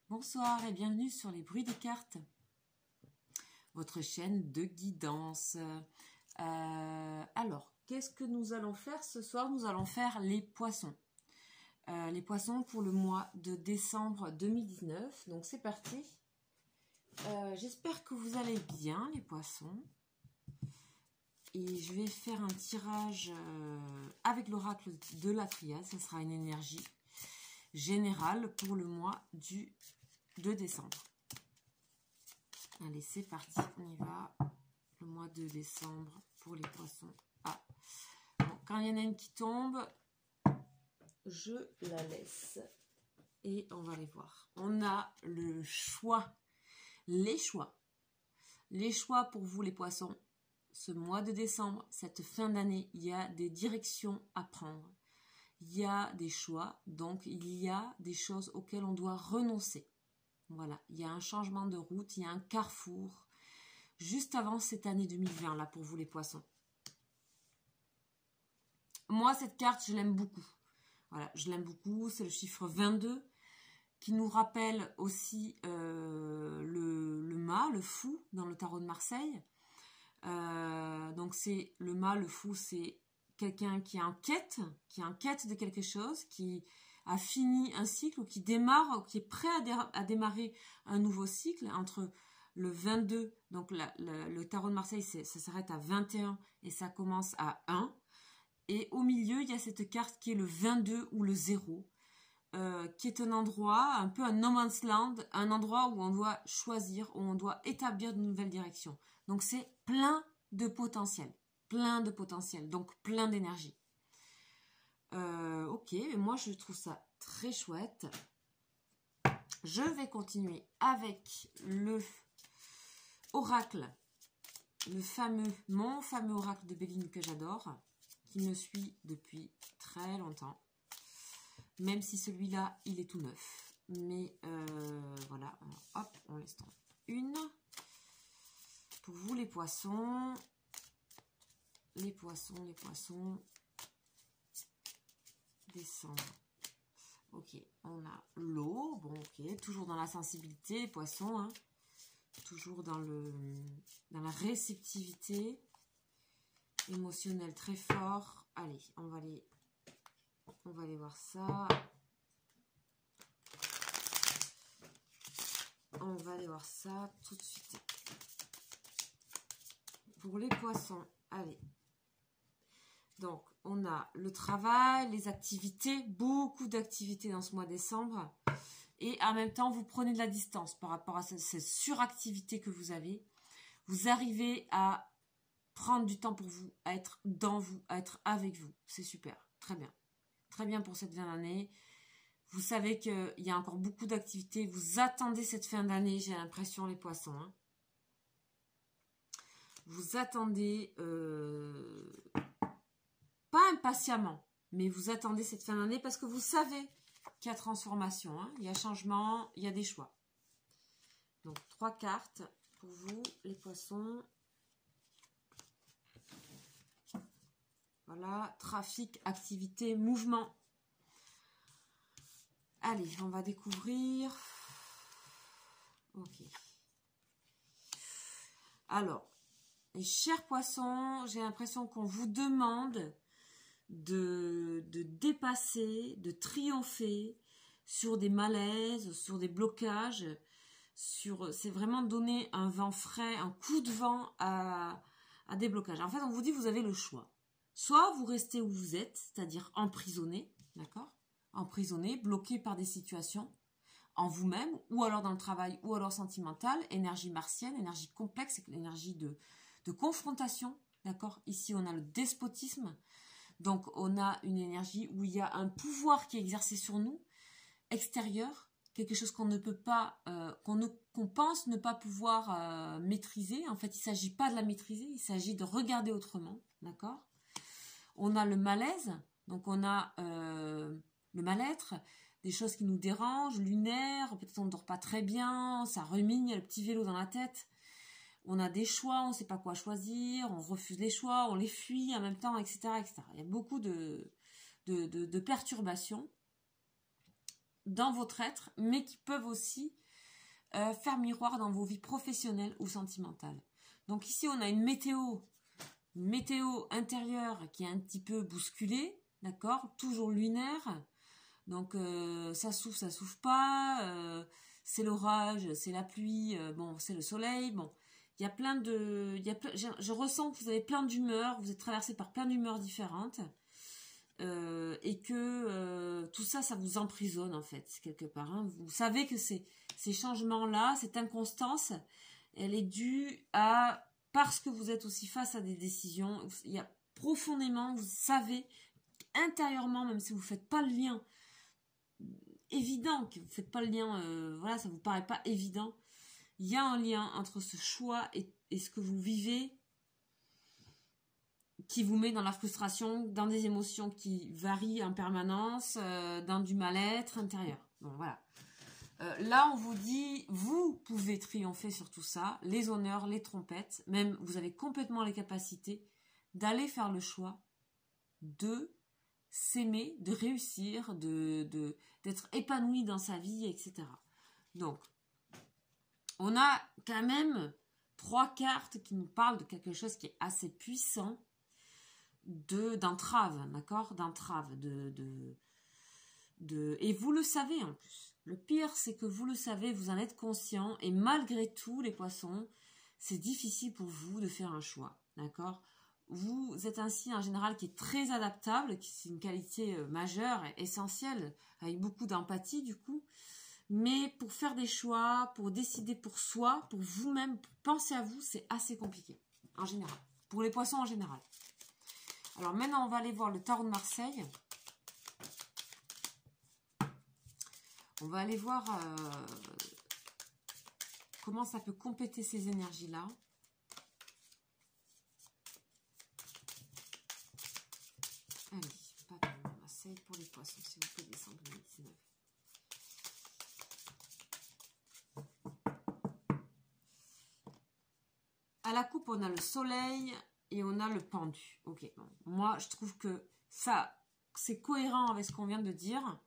Bonsoir et bienvenue sur les bruits des cartes, votre chaîne de guidance. Alors, qu'est-ce que nous allons faire ce soir? Nous allons faire les poissons. Les poissons pour le mois de décembre 2019. Donc c'est parti. J'espère que vous allez bien les poissons. Et je vais faire un tirage avec l'oracle de la triade. Ce sera une énergie générale pour le mois de décembre. Allez, c'est parti, on y va. Le mois de décembre pour les poissons. Ah, bon, quand il y en a une qui tombe, je la laisse. Et on va les voir. On a le choix. Les choix. Les choix pour vous les poissons. Ce mois de décembre, cette fin d'année, il y a des directions à prendre. Il y a des choix, donc il y a des choses auxquelles on doit renoncer. Voilà, il y a un changement de route, il y a un carrefour juste avant cette année 2020 là pour vous les poissons. Moi cette carte je l'aime beaucoup. Voilà, je l'aime beaucoup, c'est le chiffre 22 qui nous rappelle aussi le mât, le fou dans le tarot de Marseille. Donc c'est le mât, le fou, c'est quelqu'un qui est en quête de quelque chose, qui a fini un cycle ou qui démarre, ou qui est prêt à démarrer un nouveau cycle entre le 22, donc le tarot de Marseille, ça s'arrête à 21 et ça commence à 1. Et au milieu, il y a cette carte qui est le 22 ou le 0, qui est un endroit, un peu un no man's land, un endroit où on doit choisir, où on doit établir de nouvelles directions. Donc c'est plein de potentiel, donc plein d'énergie. Ok, moi je trouve ça très chouette. Je vais continuer avec le oracle, mon fameux oracle de Béline que j'adore, qui me suit depuis très longtemps, même si celui-là il est tout neuf. Mais voilà, alors, hop, on laisse tomber une. Pour vous les poissons, décembre. Ok, on a l'eau, bon ok, toujours dans la sensibilité, les poissons, hein, toujours dans la réceptivité émotionnelle très fort. Allez, on va aller voir ça. On va aller voir ça tout de suite. Pour les poissons, allez. Donc, on a le travail, les activités, beaucoup d'activités dans ce mois de décembre. Et en même temps, vous prenez de la distance par rapport à cette suractivité que vous avez. Vous arrivez à prendre du temps pour vous, à être dans vous, à être avec vous. C'est super, très bien. Très bien pour cette fin d'année. Vous savez qu'il y a encore beaucoup d'activités. Vous attendez cette fin d'année, j'ai l'impression, les poissons. Hein. Vous attendez... pas impatiemment, mais vous attendez cette fin d'année parce que vous savez qu'il y a transformation, hein, il y a changement, il y a des choix. Donc, 3 cartes pour vous, les poissons. Voilà, trafic, activité, mouvement. Allez, on va découvrir. Ok. Alors, les chers poissons, j'ai l'impression qu'on vous demande de dépasser, de triompher sur des malaises, sur des blocages, c'est vraiment donner un vent frais, un coup de vent à des blocages. En fait, on vous dit vous avez le choix. Soit vous restez où vous êtes, c'est-à-dire emprisonné, d'accord? Emprisonné, bloqué par des situations en vous-même, ou alors dans le travail, ou alors sentimental, énergie martienne, énergie complexe, énergie de confrontation, d'accord? Ici, on a le despotisme. Donc, on a une énergie où il y a un pouvoir qui est exercé sur nous, extérieur, quelque chose qu'on ne peut pas, qu'on pense ne pas pouvoir maîtriser. En fait, il ne s'agit pas de la maîtriser, il s'agit de regarder autrement, d'accord? On a le malaise, donc on a le mal-être, des choses qui nous dérangent, lunaires, peut-être on ne dort pas très bien, ça remine, il y a le petit vélo dans la tête. On a des choix, on ne sait pas quoi choisir, on refuse les choix, on les fuit en même temps, etc. etc. Il y a beaucoup de perturbations. dans votre être, mais qui peuvent aussi faire miroir dans vos vies professionnelles ou sentimentales. Donc ici, on a une météo intérieure qui est un petit peu bousculée, d'accord, toujours lunaire. Donc ça souffle pas, c'est l'orage, c'est la pluie, bon, c'est le soleil, bon. Il y a plein de... je ressens que vous avez plein d'humeurs, vous êtes traversé par plein d'humeurs différentes. Et que tout ça, ça vous emprisonne en fait, quelque part. Hein. Vous savez que ces changements-là, cette inconstance, elle est due à... Parce que vous êtes aussi face à des décisions, il y a profondément, vous savez, intérieurement, même si vous ne faites pas le lien évident, que vous ne faites pas le lien, voilà, ça ne vous paraît pas évident, il y a un lien entre ce choix et ce que vous vivez qui vous met dans la frustration, dans des émotions qui varient en permanence, dans du mal-être intérieur. Bon, voilà. Là, on vous dit, vous pouvez triompher sur tout ça, les honneurs, les trompettes, même vous avez complètement les capacités d'aller faire le choix de s'aimer, de réussir, d'être épanoui dans sa vie, etc. Donc, on a quand même 3 cartes qui nous parlent de quelque chose qui est assez puissant, d'entrave, d'accord, d'entrave, et vous le savez en plus. Le pire, c'est que vous le savez, vous en êtes conscient, et malgré tout, les poissons, c'est difficile pour vous de faire un choix, d'accord. Vous êtes ainsi en général qui est très adaptable, qui c'est une qualité majeure, essentielle, avec beaucoup d'empathie du coup. Mais pour faire des choix, pour décider pour soi, pour vous-même, pour penser à vous, c'est assez compliqué, en général. Pour les poissons en général. Alors maintenant, on va aller voir le tarot de Marseille. On va aller voir comment ça peut compléter ces énergies-là. Allez, pas de Marseille pour les poissons, si vous pouvez descendre 2019. À la coupe, on a le soleil et on a le pendu. Ok, bon. Moi, je trouve que ça, c'est cohérent avec ce qu'on vient de dire.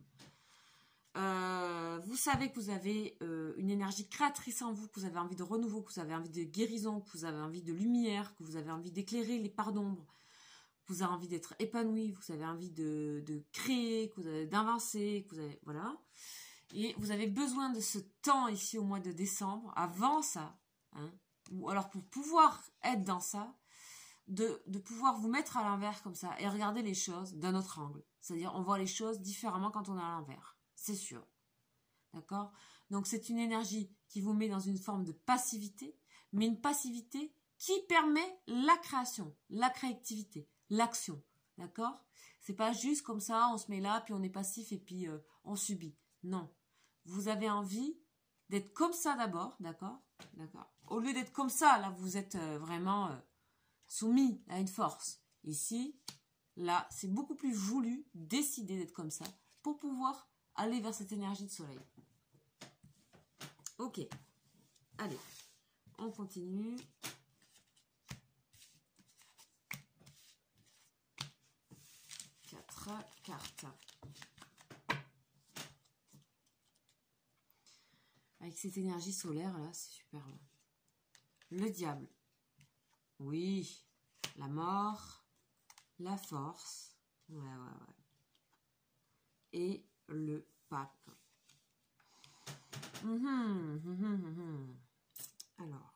Vous savez que vous avez une énergie créatrice en vous, que vous avez envie de renouveau, que vous avez envie de guérison, que vous avez envie de lumière, que vous avez envie d'éclairer les parts d'ombre, que vous avez envie d'être épanoui, que vous avez envie de créer, que vous avez d'avancer, que vous avez... Voilà. Et vous avez besoin de ce temps ici au mois de décembre, avant ça, hein, ou alors pour pouvoir être dans ça, de pouvoir vous mettre à l'envers comme ça et regarder les choses d'un autre angle. C'est-à-dire, on voit les choses différemment quand on est à l'envers. C'est sûr. D'accord? Donc, c'est une énergie qui vous met dans une forme de passivité, mais une passivité qui permet la création, la créativité, l'action. D'accord? C'est pas juste comme ça, on se met là, puis on est passif et puis on subit. Non. Vous avez envie d'être comme ça d'abord, d'accord? D'accord. Au lieu d'être comme ça, là, vous êtes vraiment soumis à une force. Ici, là, c'est beaucoup plus voulu, décider d'être comme ça, pour pouvoir aller vers cette énergie de soleil. Ok. Allez, on continue. Quatre cartes. Avec cette énergie solaire, là, c'est super. Là. Le diable. Oui. La mort. La force. Ouais. Et le pape. Alors.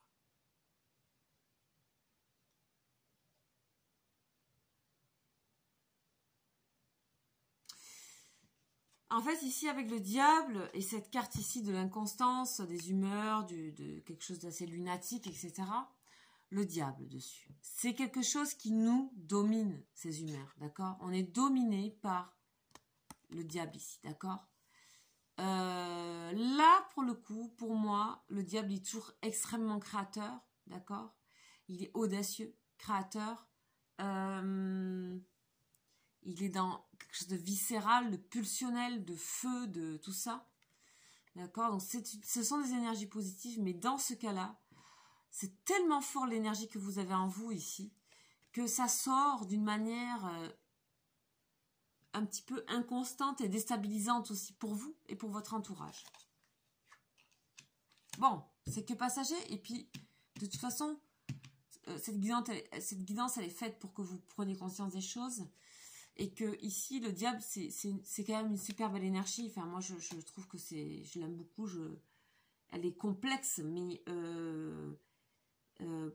En fait, ici, avec le diable, et cette carte ici de l'inconstance, des humeurs, de quelque chose d'assez lunatique, etc., le diable dessus. C'est quelque chose qui nous domine, ces humeurs, d'accord? On est dominé par le diable ici, d'accord? Là, pour le coup, pour moi, le diable est toujours extrêmement créateur, d'accord? Il est audacieux, créateur. Il est dans quelque chose de viscéral, de pulsionnel, de feu, de tout ça. D'accord? Donc, ce sont des énergies positives, mais dans ce cas-là, c'est tellement fort l'énergie que vous avez en vous ici, que ça sort d'une manière un petit peu inconstante et déstabilisante aussi pour vous et pour votre entourage. Bon, c'est que passager. Et puis, de toute façon, cette guidance, elle est faite pour que vous preniez conscience des choses. Et que ici, le diable, c'est quand même une super belle énergie. Enfin, moi, je trouve que je l'aime beaucoup. Elle est complexe, mais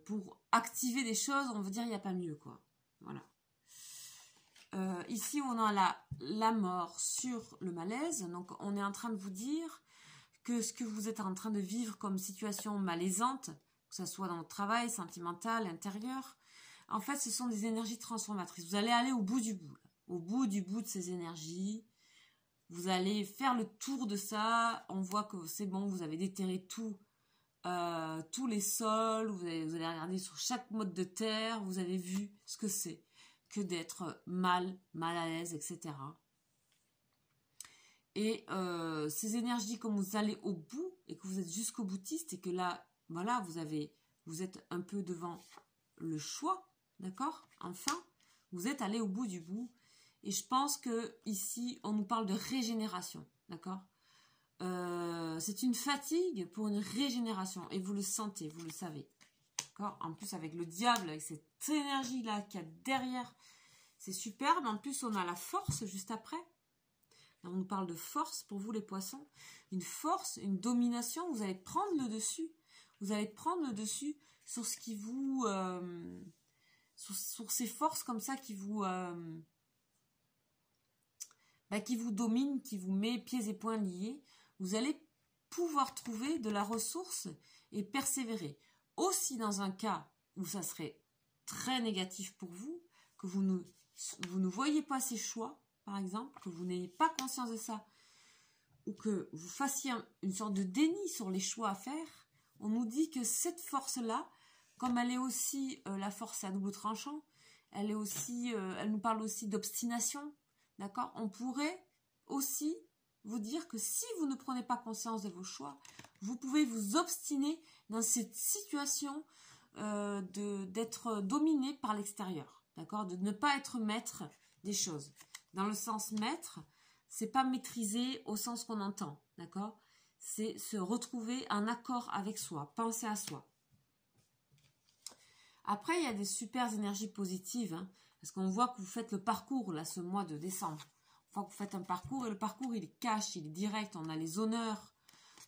pour activer des choses, on veut dire il n'y a pas mieux, quoi. Voilà. Ici, on a la mort sur le malaise. Donc, on est en train de vous dire que ce que vous êtes en train de vivre comme situation malaisante, que ce soit dans votre travail, sentimental, intérieur, en fait, ce sont des énergies transformatrices. Vous allez aller au bout du bout. Au bout du bout de ces énergies. Vous allez faire le tour de ça. On voit que c'est bon, vous avez déterré tous les sols. Vous allez regarder sur chaque mode de terre. Vous avez vu ce que c'est que d'être mal à l'aise, etc. Et ces énergies, comme vous allez au bout et que vous êtes jusqu'au boutiste et que là, voilà, vous êtes un peu devant le choix, d'accord? Enfin, vous êtes allé au bout du bout. Et je pense que ici, on nous parle de régénération, d'accord? C'est une fatigue pour une régénération et vous le sentez, vous le savez, d'accord? En plus, avec le diable, avec cette énergie-là qu'il y a derrière, c'est superbe. En plus, on a la force juste après. Là, on nous parle de force pour vous, les poissons. Une force, une domination. Vous allez prendre le dessus. Vous allez prendre le dessus sur ce qui vous... sur ces forces comme ça qui vous domine, qui vous met pieds et poings liés. Vous allez pouvoir trouver de la ressource et persévérer. Aussi dans un cas où ça serait très négatif pour vous, que vous ne voyez pas ces choix, par exemple, que vous n'ayez pas conscience de ça, ou que vous fassiez une sorte de déni sur les choix à faire, on nous dit que cette force-là, comme elle est aussi la force à double tranchant, elle nous parle aussi d'obstination, d'accord? On pourrait aussi vous dire que si vous ne prenez pas conscience de vos choix, vous pouvez vous obstiner dans cette situation d'être dominé par l'extérieur, d'accord? De ne pas être maître des choses. Dans le sens maître, c'est pas maîtriser au sens qu'on entend, d'accord? C'est se retrouver en accord avec soi, penser à soi. Après, il y a des super énergies positives, hein, parce qu'on voit que vous faites le parcours, là, ce mois de décembre. On voit que vous faites un parcours, et le parcours, il est cash, il est direct, on a les honneurs,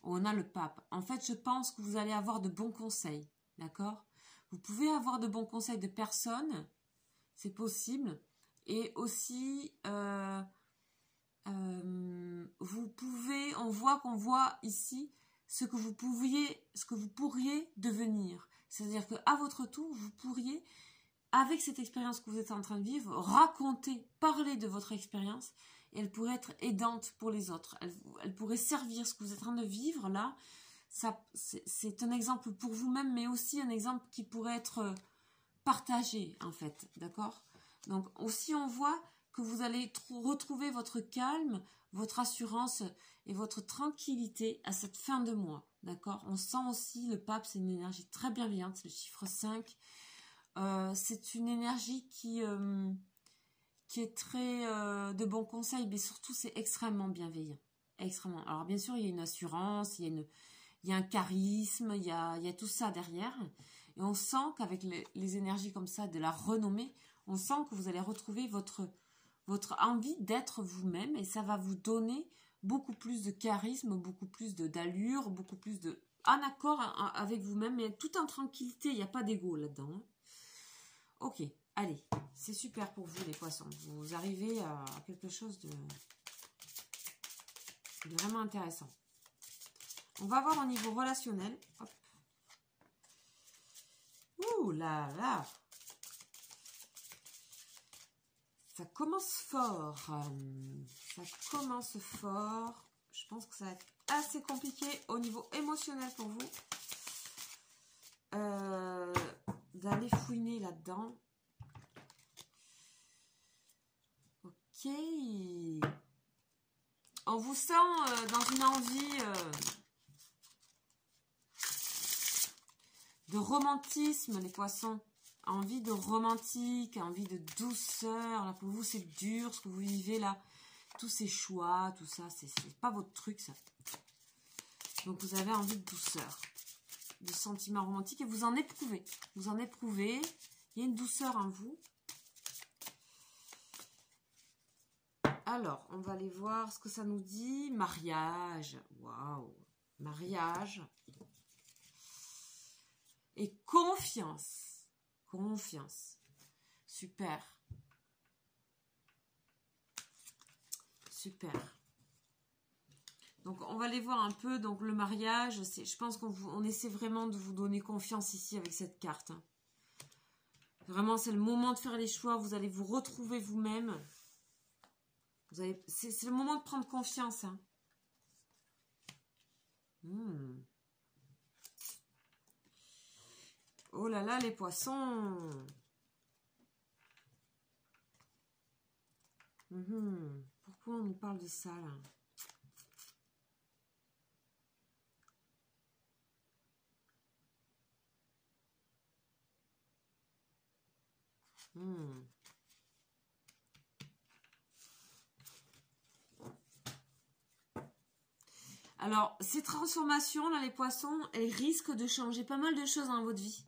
on a le pape. En fait, je pense que vous allez avoir de bons conseils, d'accord? Vous pouvez avoir de bons conseils de personnes, c'est possible, et aussi, vous pouvez, on voit ici ce que vous pourriez devenir. C'est-à-dire qu'à votre tour, vous pourriez, avec cette expérience que vous êtes en train de vivre, raconter, parler de votre expérience, et elle pourrait être aidante pour les autres. Elle pourrait servir ce que vous êtes en train de vivre là. C'est un exemple pour vous-même, mais aussi un exemple qui pourrait être partagé, en fait, d'accord? Donc aussi, on voit que vous allez retrouver votre calme, votre assurance et votre tranquillité à cette fin de mois, d'accord? On sent aussi, le pape, c'est une énergie très bienveillante, c'est le chiffre 5. C'est une énergie qui est très de bons conseils, mais surtout, c'est extrêmement bienveillant. Extrêmement. Alors, bien sûr, il y a une assurance, il y a un charisme, il y a tout ça derrière. Et on sent qu'avec les énergies comme ça, de la renommée, on sent que vous allez retrouver votre envie d'être vous-même et ça va vous donner beaucoup plus de charisme, beaucoup plus d'allure, beaucoup plus en accord avec vous-même, mais tout en tranquillité, il n'y a pas d'ego là-dedans. Hein. Ok, allez, c'est super pour vous les poissons. Vous arrivez à quelque chose de vraiment intéressant. On va voir au niveau relationnel. Hop. Ouh là là! Ça commence fort. Ça commence fort. Je pense que ça va être assez compliqué au niveau émotionnel pour vous. D'aller fouiner là-dedans. Ok. On vous sent dans une envie de romantisme, les poissons. envie de romantique, envie de douceur. Là, pour vous, c'est dur ce que vous vivez là. Tous ces choix, tout ça, c'est pas votre truc, ça. Donc, vous avez envie de douceur, de sentiments romantiques et vous en éprouvez. Vous en éprouvez. Il y a une douceur en vous. Alors, on va aller voir ce que ça nous dit. Mariage. Waouh. Mariage. Et confiance. Confiance. Super. Super. Donc, on va aller voir un peu. Donc, le mariage, je pense qu'on essaie vraiment de vous donner confiance ici avec cette carte. Hein. Vraiment, c'est le moment de faire les choix. Vous allez vous retrouver vous-même. C'est le moment de prendre confiance. Hein. Oh là là, les poissons. Pourquoi on nous parle de ça, là? Alors, ces transformations, là, les poissons, elles risquent de changer pas mal de choses dans votre vie.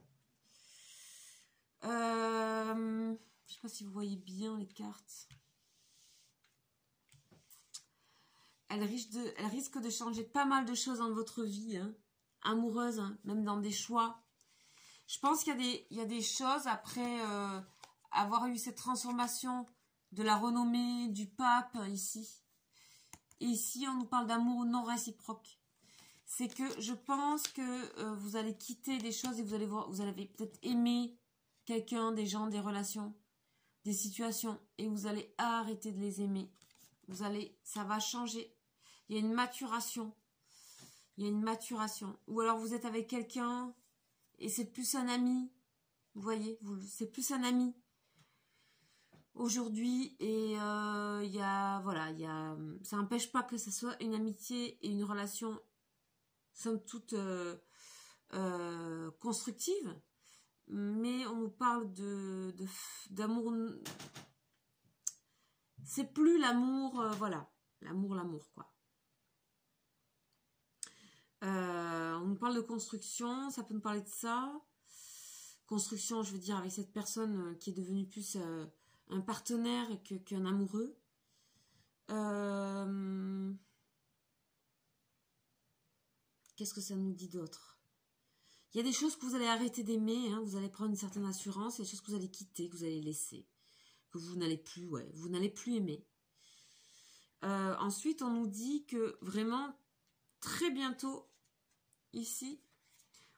Je sais pas si vous voyez bien les cartes. Elles risquent de changer pas mal de choses dans votre vie, hein, amoureuse, hein, même dans des choix. Je pense qu'il y a des choses après avoir eu cette transformation de la renommée du pape ici. Et ici, on nous parle d'amour non réciproque. C'est que je pense que vous allez quitter des choses et vous allez peut-être aimer quelqu'un, des gens, des relations, des situations. Et vous allez arrêter de les aimer. Ça va changer. Il y a une maturation. Il y a une maturation. Ou alors vous êtes avec quelqu'un et c'est plus un ami. Vous voyez, c'est plus un ami. Aujourd'hui, et ça n'empêche pas que ce soit une amitié et une relation somme toute constructive, mais on nous parle d'amour. C'est plus l'amour, voilà, l'amour quoi. On nous parle de construction, ça peut nous parler de ça. Construction, je veux dire, avec cette personne qui est devenue plus un partenaire qu'un amoureux. Qu'est-ce que ça nous dit d'autre? Il y a des choses que vous allez arrêter d'aimer, hein, vous allez prendre une certaine assurance, il y a des choses que vous allez quitter, que vous allez laisser, que vous n'allez plus aimer. Ensuite, on nous dit que vraiment, très bientôt, ici,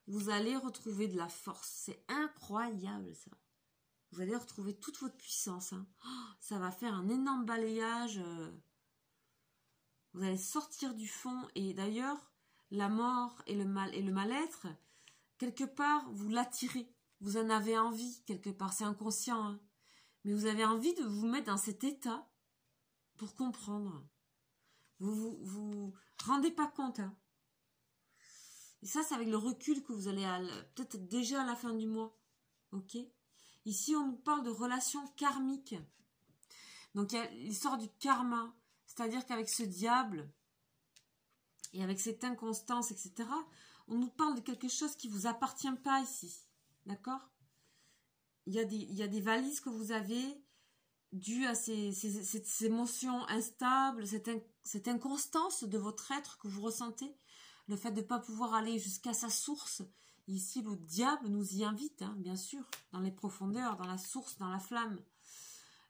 vous allez retrouver de la force. C'est incroyable, ça. Vous allez retrouver toute votre puissance. Hein. Oh, ça va faire un énorme balayage. Vous allez sortir du fond. Et d'ailleurs, la mort et le mal-être, quelque part, vous l'attirez. Vous en avez envie, quelque part. C'est inconscient. Hein. Mais vous avez envie de vous mettre dans cet état pour comprendre. Vous rendez pas compte. Hein. Et ça, c'est avec le recul que vous allez peut-être déjà à la fin du mois. Ok ? Ici, on nous parle de relations karmiques. Donc, il y a l'histoire du karma. C'est-à-dire qu'avec ce diable et avec cette inconstance, etc., on nous parle de quelque chose qui ne vous appartient pas ici. D'accord ? Il y a des valises que vous avez dues à ces émotions instables, cette inconstance de votre être que vous ressentez. Le fait de ne pas pouvoir aller jusqu'à sa source. Ici, le diable nous y invite, hein, bien sûr, dans les profondeurs, dans la source, dans la flamme.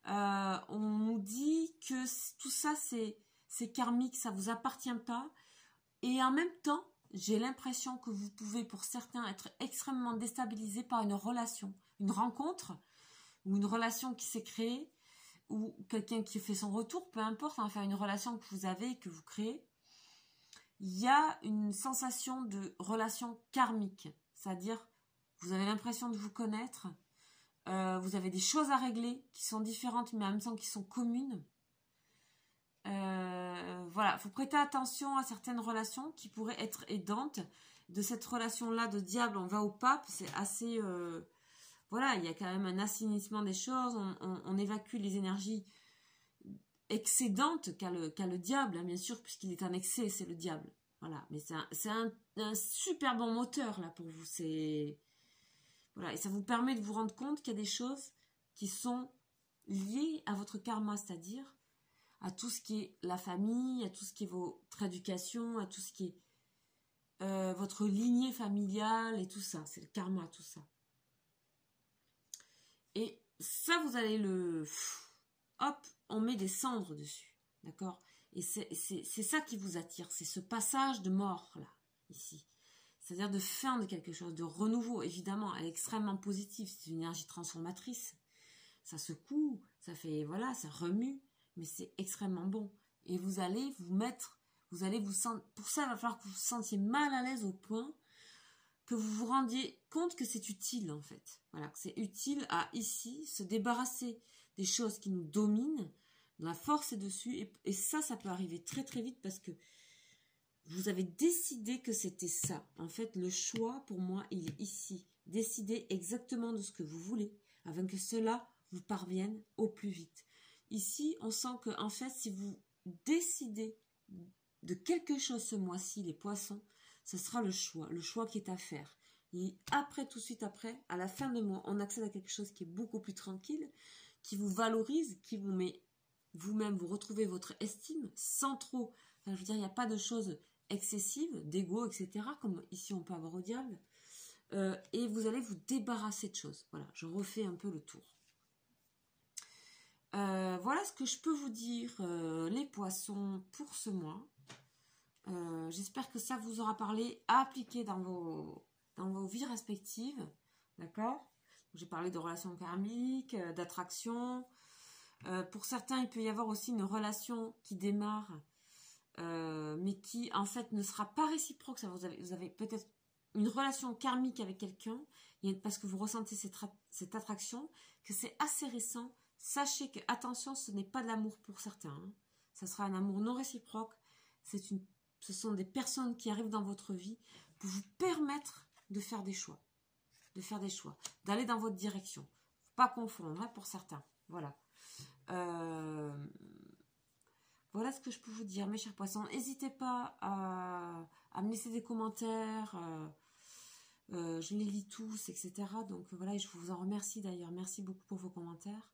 On nous dit que tout ça, c'est karmique, ça ne vous appartient pas. Et en même temps, j'ai l'impression que vous pouvez, pour certains, être extrêmement déstabilisés par une relation, une rencontre, ou une relation qui s'est créée, ou quelqu'un qui fait son retour, peu importe, enfin, une relation que vous avez et que vous créez. Il y a une sensation de relation karmique, c'est-à-dire vous avez l'impression de vous connaître, vous avez des choses à régler qui sont différentes mais en même temps qui sont communes. Voilà, il faut prêter attention à certaines relations qui pourraient être aidantes. De cette relation-là de diable, on va au pape, c'est assez... voilà, il y a quand même un assainissement des choses, on évacue les énergies excédentes qu'a le diable, hein, bien sûr, puisqu'il est en excès, c'est le diable. Voilà, mais c'est un super bon moteur, là, pour vous. Voilà, et ça vous permet de vous rendre compte qu'il y a des choses qui sont liées à votre karma, c'est-à-dire à tout ce qui est la famille, à tout ce qui est votre éducation, à tout ce qui est votre lignée familiale et tout ça. C'est le karma, tout ça. Et ça, vous allez hop, on met des cendres dessus. D'accord? Et c'est ça qui vous attire. C'est ce passage de mort, là, ici. C'est-à-dire de fin de quelque chose, de renouveau. Évidemment, elle est extrêmement positive. C'est une énergie transformatrice. Ça secoue, ça fait, voilà, ça remue. Mais c'est extrêmement bon. Et vous allez vous sentir... Pour ça, il va falloir que vous vous sentiez mal à l'aise au point que vous vous rendiez compte que c'est utile, en fait. Voilà, que c'est utile à, ici, se débarrasser des choses qui nous dominent. La force est dessus. Et ça peut arriver très, très vite parce que vous avez décidé que c'était ça. En fait, le choix, pour moi, il est ici. Décidez exactement de ce que vous voulez, afin que cela vous parvienne au plus vite. Ici, on sent que, en fait, si vous décidez de quelque chose ce mois-ci, les poissons, ce sera le choix qui est à faire. Et après, tout de suite après, à la fin de mois, on accède à quelque chose qui est beaucoup plus tranquille, qui vous valorise, qui vous met vous-même, vous retrouvez votre estime sans trop, enfin, je veux dire, il n'y a pas de choses excessives, d'ego, etc., comme ici on peut avoir au diable, et vous allez vous débarrasser de choses. Voilà, je refais un peu le tour. Voilà ce que je peux vous dire, les poissons, pour ce mois. J'espère que ça vous aura parlé, à appliquer dans vos vies respectives, d'accord? J'ai parlé de relations karmiques, d'attraction. Pour certains, il peut y avoir aussi une relation qui démarre, mais qui, en fait, ne sera pas réciproque. Ça, vous avez peut-être une relation karmique avec quelqu'un, parce que vous ressentez cette attraction, que c'est assez récent. Sachez que, attention, ce n'est pas de l'amour pour certains. Hein. Ça sera un amour non réciproque. Ce sont des personnes qui arrivent dans votre vie pour vous permettre de faire des choix. D'aller dans votre direction. Faut pas confondre, hein, pour certains. Voilà. Voilà ce que je peux vous dire, mes chers poissons. N'hésitez pas à me laisser des commentaires. Je les lis tous, etc. Donc voilà, et je vous en remercie d'ailleurs. Merci beaucoup pour vos commentaires.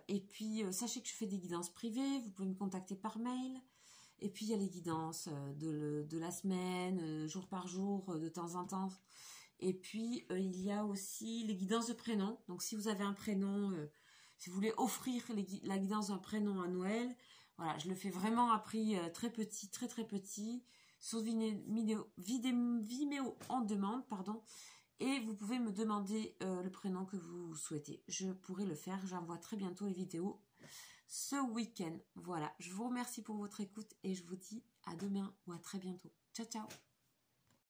Et puis, sachez que je fais des guidances privées. Vous pouvez me contacter par mail. Et puis, il y a les guidances de la semaine, jour par jour, de temps en temps. Et puis, il y a aussi les guidances de prénoms. Donc, si vous avez un prénom, si vous voulez offrir la guidance d'un prénom à Noël, voilà, je le fais vraiment à prix très petit, très très petit, sur Vimeo en demande, pardon. Et vous pouvez me demander le prénom que vous souhaitez. Je pourrai le faire. J'envoie très bientôt les vidéos ce week-end. Voilà, je vous remercie pour votre écoute et je vous dis à demain ou à très bientôt. Ciao, ciao!